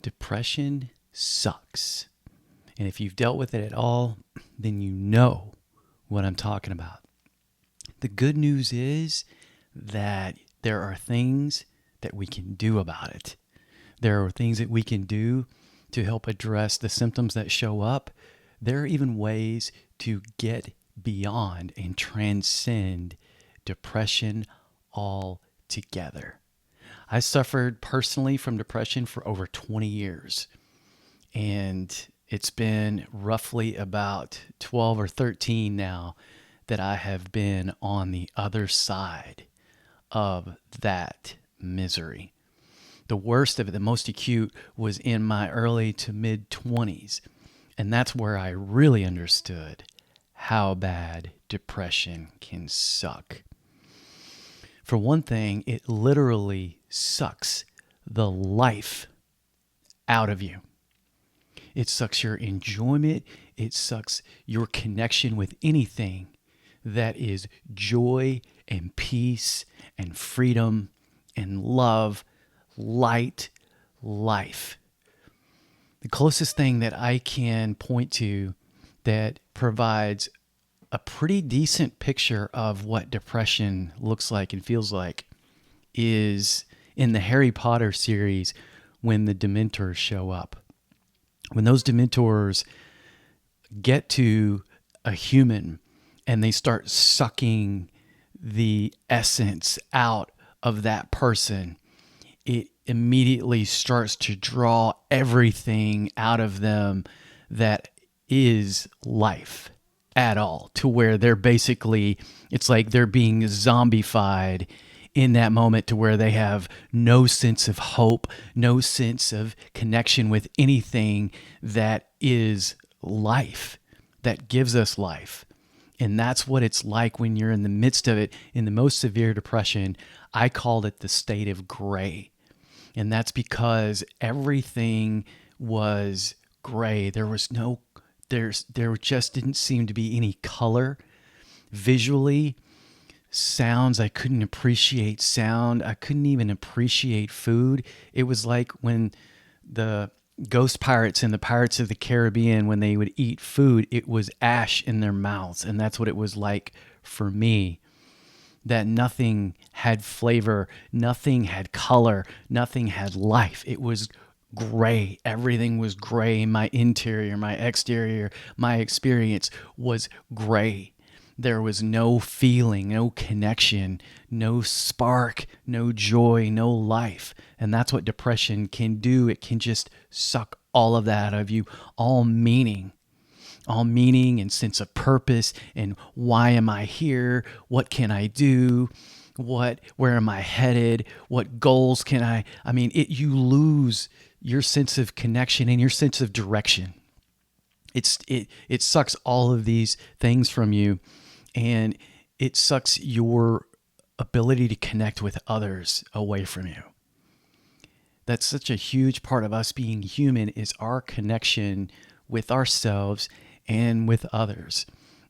Depression sucks. And if you've dealt with it at all, then you know what I'm talking about. The good news is that there are things that we can do about it. There are things that we can do to help address the symptoms that show up. There are even ways to get beyond and transcend depression altogether. I suffered personally from depression for over 20 years. And it's been roughly about 12 or 13 now that I have been on the other side of that misery. The worst of it, the most acute, was in my early to mid 20s. And that's where I really understood how bad depression can suck. For one thing, it literally sucks the life out of you. It sucks your enjoyment. It sucks your connection with anything that is joy and peace and freedom and love, light, life. The closest thing that I can point to that provides a pretty decent picture of what depression looks like and feels like is in the Harry Potter series when the Dementors show up. When those Dementors get to a human and they start sucking the essence out of that person, it immediately starts to draw everything out of them that is life at all, to where they're basically, it's like they're being zombified in that moment, to where they have no sense of hope, no sense of connection with anything that is life, that gives us life. And that's what it's like when you're in the midst of it. In the most severe depression, I called it the state of gray. And that's because everything was gray. There just didn't seem to be any color. Visually, sounds, I couldn't appreciate sound. I couldn't even appreciate food. It was like when the ghost pirates and the Pirates of the Caribbean, when they would eat food, it was ash in their mouths. And that's what it was like for me. That nothing had flavor, nothing had color, nothing had life. It was gray. Everything was gray. My interior, my exterior, my experience was gray. There was no feeling, no connection, no spark, no joy, no life. And that's what depression can do. It can just suck all of that out of you, all meaning and sense of purpose. And why am I here? What can I do? Where am I headed? What goals can you lose your sense of connection and your sense of direction. It sucks all of these things from you, and it sucks your ability to connect with others away from you. That's such a huge part of us being human, is our connection with ourselves and with others.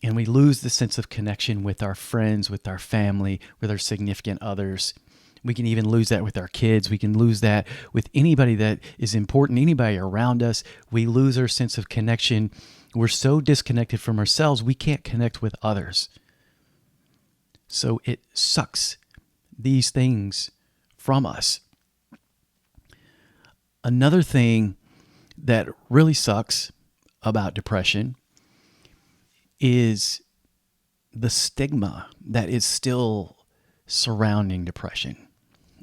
And we lose the sense of connection with our friends, with our family, with our significant others. We can even lose that with our kids. We can lose that with anybody that is important, anybody around us. We lose our sense of connection. We're so disconnected from ourselves, we can't connect with others. So it sucks these things from us. Another thing that really sucks about depression is the stigma that is still surrounding depression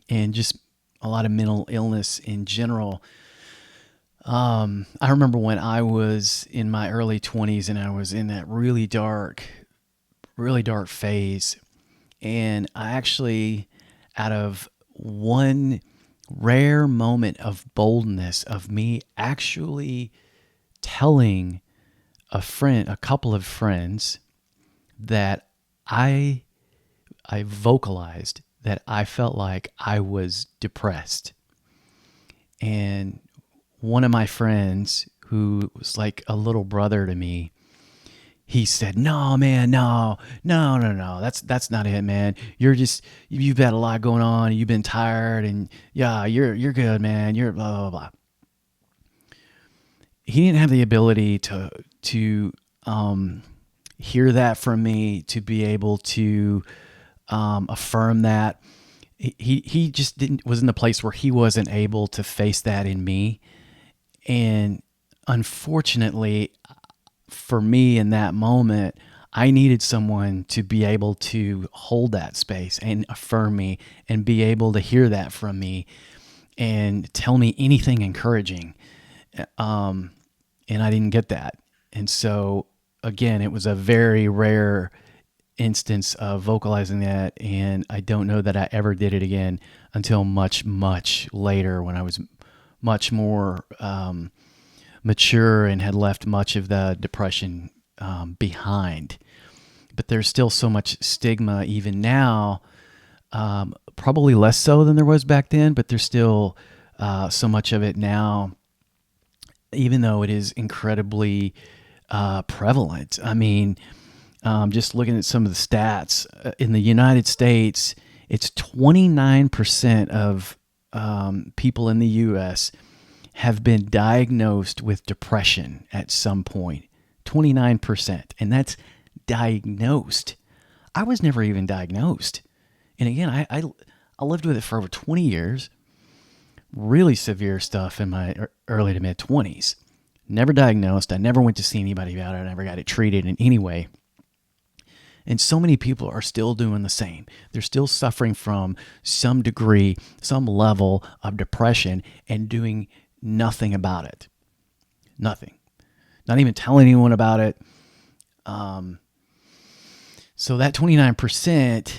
and just a lot of mental illness in general. I remember when I was in my early 20s and I was in that really dark phase. And I actually, out of one rare moment of boldness of me actually telling a couple of friends that I vocalized that I felt like I was depressed. And one of my friends, who was like a little brother to me, he said, "No, man, no. That's not it, man. You've had a lot going on. You've been tired, and yeah, you're good, man. You're blah, blah, blah." he didn't have the ability to hear that from me, to be able to affirm that. He just was in the place where he wasn't able to face that in me. And unfortunately for me in that moment, I needed someone to be able to hold that space and affirm me and be able to hear that from me and tell me anything encouraging. And I didn't get that. And so, again, it was a very rare instance of vocalizing that. And I don't know that I ever did it again until much, much later, when I was much more mature and had left much of the depression behind. But there's still so much stigma even now, probably less so than there was back then, but there's still so much of it now, even though it is incredibly prevalent. I mean, just looking at some of the stats in the United States, it's 29% of people in the U.S. have been diagnosed with depression at some point. 29%. And that's diagnosed. I was never even diagnosed. And again, I lived with it for over 20 years. Really severe stuff in my early to mid 20s. Never diagnosed. I never went to see anybody about it. I never got it treated in any way. And so many people are still doing the same. They're still suffering from some degree, some level of depression, and doing nothing about it. Nothing. Not even telling anyone about it. So that 29%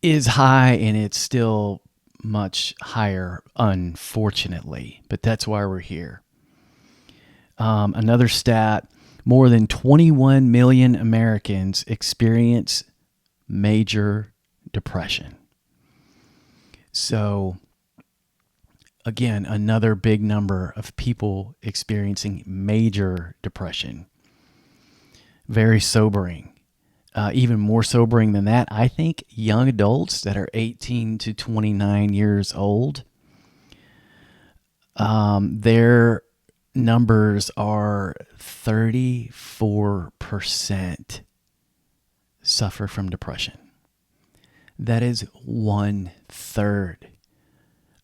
is high, and it's still much higher, unfortunately. But that's why we're here. Another stat, more than 21 million Americans experience major depression. So, again, another big number of people experiencing major depression. Very sobering. Even more sobering than that, I think young adults that are 18 to 29 years old, their numbers are 34% suffer from depression. That is 1/3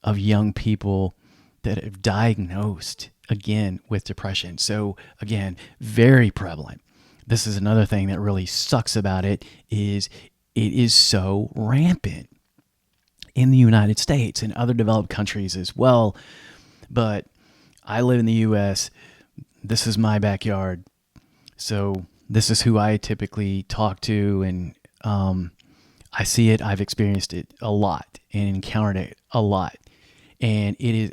of young people that have diagnosed, again, with depression. So, again, very prevalent. This is another thing that really sucks about it is so rampant in the United States and other developed countries as well. But I live in the U.S. This is my backyard. So this is who I typically talk to, and I see it. I've experienced it a lot and encountered it a lot. And it is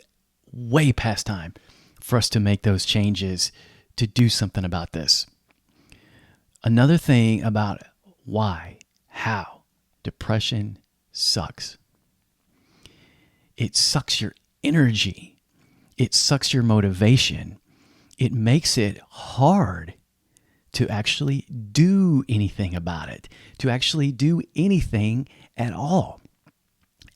way past time for us to make those changes to do something about this. Another thing about how depression sucks. It sucks your energy. It sucks your motivation. It makes it hard to actually do anything about it, to actually do anything at all.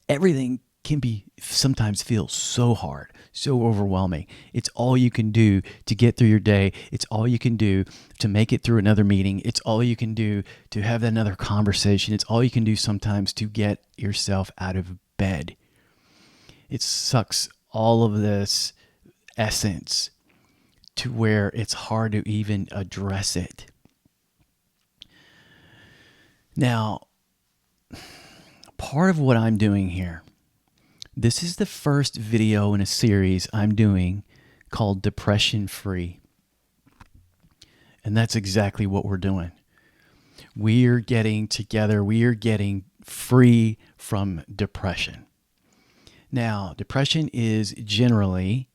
Everything can sometimes feel so hard, so overwhelming. It's all you can do to get through your day. It's all you can do to make it through another meeting. It's all you can do to have another conversation. It's all you can do sometimes to get yourself out of bed. It sucks all of this essence to where it's hard to even address it. Now, part of what I'm doing here, this is the first video in a series I'm doing called Depression Free. And that's exactly what we're doing. We're getting together. We are getting free from depression. Now, depression is generally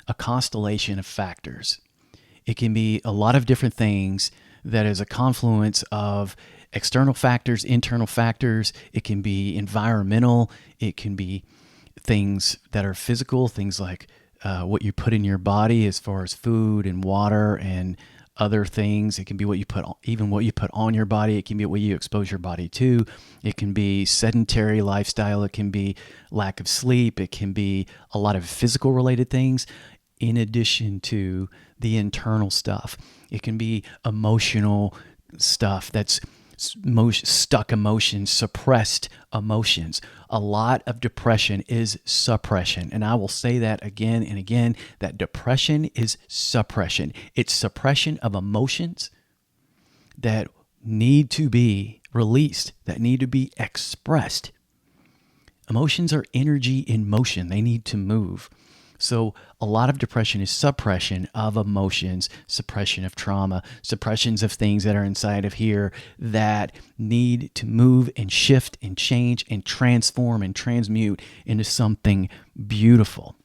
a constellation of factors. It can be a lot of different things that is a confluence of external factors, internal factors. It can be environmental. It can be things that are physical, things like what you put in your body as far as food and water and other things. It can be what you put on your body. It can be what you expose your body to. It can be sedentary lifestyle. It can be lack of sleep. It can be a lot of physical related things. in addition to the internal stuff. It can be emotional stuff that's stuck emotions, suppressed emotions. A lot of depression is suppression. And I will say that again and again, that depression is suppression. It's suppression of emotions that need to be released, that need to be expressed. Emotions are energy in motion. They need to move. So a lot of depression is suppression of emotions, suppression of trauma, suppressions of things that are inside of here that need to move and shift and change and transform and transmute into something beautiful.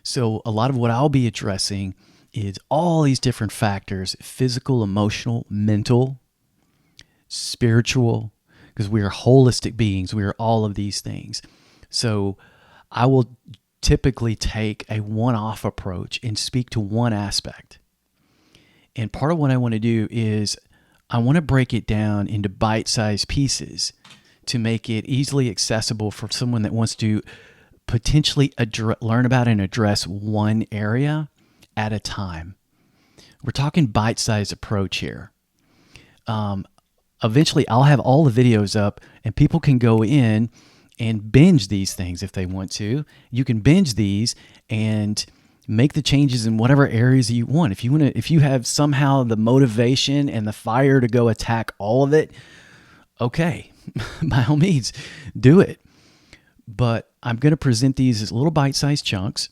So a lot of what I'll be addressing is all these different factors: physical, emotional, mental, spiritual, because we are holistic beings. We are all of these things. So I will typically take a one-off approach and speak to one aspect. And part of what I want to do is I want to break it down into bite-sized pieces to make it easily accessible for someone that wants to potentially learn about and address one area at a time. We're talking bite-sized approach here. Eventually, I'll have all the videos up and people can go in and binge these things if they want to. You can binge these and make the changes in whatever areas you want. If you have somehow the motivation and the fire to go attack all of it, okay, by all means, do it. But I'm going to present these as little bite-sized chunks.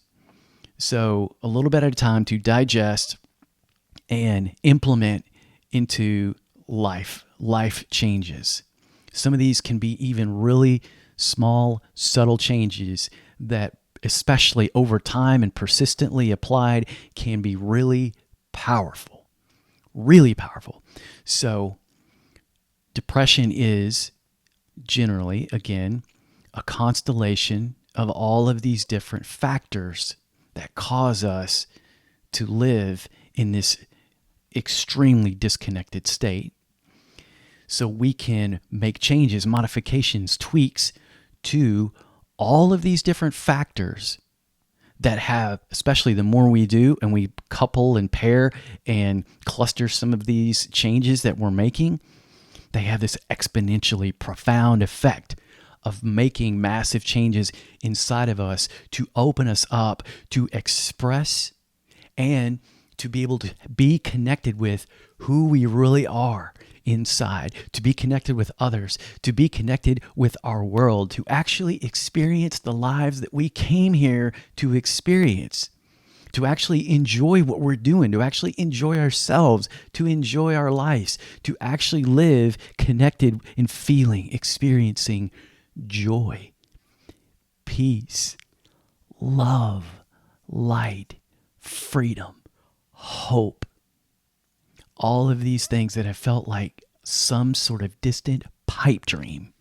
So a little bit at a time to digest and implement into life changes. Some of these can be even really small, subtle changes that, especially over time and persistently applied, can be really powerful. Really powerful. So depression is generally, again, a constellation of all of these different factors that cause us to live in this extremely disconnected state. So we can make changes, modifications, tweaks to all of these different factors that have, especially the more we do and we couple and pair and cluster some of these changes that we're making, they have this exponentially profound effect of making massive changes inside of us to open us up to express and to be able to be connected with who we really are inside, to be connected with others, to be connected with our world, to actually experience the lives that we came here to experience, to actually enjoy what we're doing, to actually enjoy ourselves, to enjoy our lives, to actually live connected and feeling, experiencing joy, peace, love, light, freedom, hope. All of these things that have felt like some sort of distant pipe dream.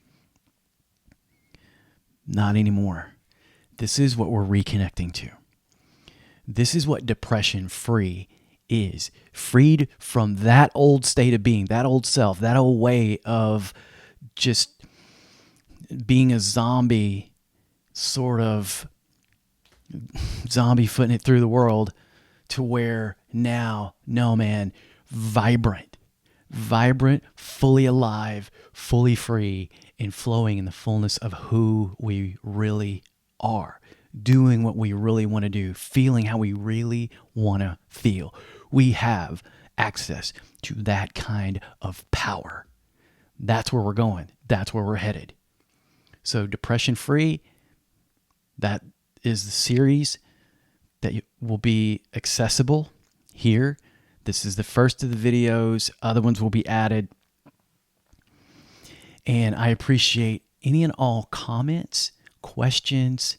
Not anymore. This is what we're reconnecting to. This is what depression free is. Freed from that old state of being, that old self, that old way of just being a zombie, sort of zombie footing it through the world, to where now, no man, vibrant, fully alive, fully free, and flowing in the fullness of who we really are, doing what we really want to do, feeling how we really want to feel. We have access to that kind of power. That's where we're going. That's where we're headed. So depression free, that is the series that will be accessible here. This is the first of the videos. Other ones will be added. And I appreciate any and all comments, questions.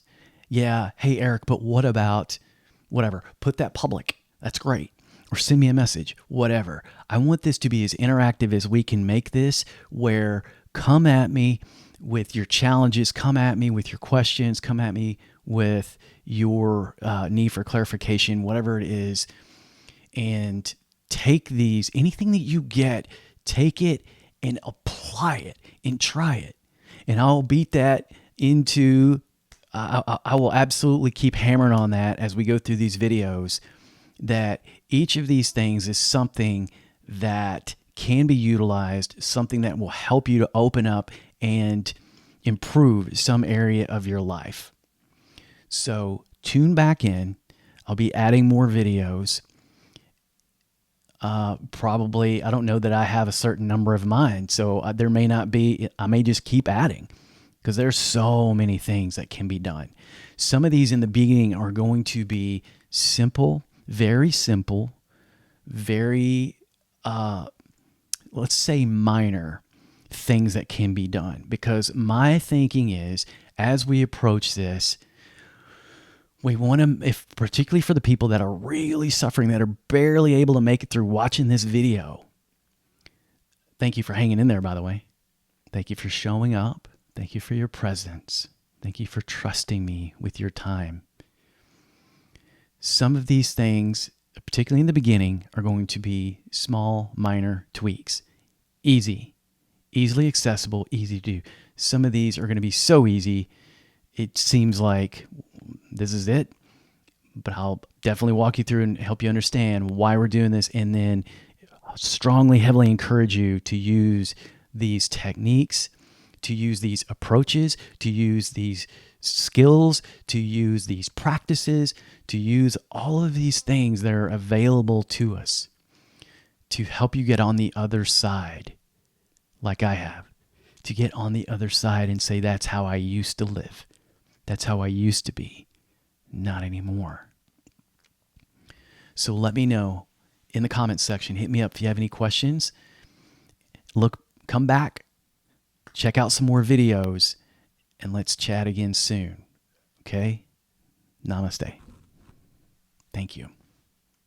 Yeah, hey, Eric, but what about whatever? Put that public. That's great. Or send me a message, whatever. I want this to be as interactive as we can make this, where come at me with your challenges, come at me with your questions, come at me with your need for clarification, whatever it is. And take these, anything that you get, take it and apply it and try it. And I'll beat that into I will absolutely keep hammering on that as we go through these videos, that each of these things is something that can be utilized, something that will help you to open up and improve some area of your life. So tune back in. I'll be adding more videos. Probably, I don't know that I have a certain number of mine, so there may not be, I may just keep adding, because there's so many things that can be done. Some of these in the beginning are going to be simple, very, let's say minor things that can be done. Because my thinking is, as we approach this, we want to, if particularly for the people that are really suffering, that are barely able to make it through watching this video. Thank you for hanging in there, by the way. Thank you for showing up. Thank you for your presence. Thank you for trusting me with your time. Some of these things, particularly in the beginning, are going to be small, minor tweaks. Easily accessible, easy to do. Some of these are going to be so easy, it seems like this is it, but I'll definitely walk you through and help you understand why we're doing this, and then strongly, heavily encourage you to use these techniques, to use these approaches, to use these skills, to use these practices, to use all of these things that are available to us to help you get on the other side, like I have, to get on the other side and say, that's how I used to live. That's how I used to be. Not anymore. So let me know in the comments section. Hit me up if you have any questions. Come back, check out some more videos, and let's chat again soon. Okay? Namaste. Thank you.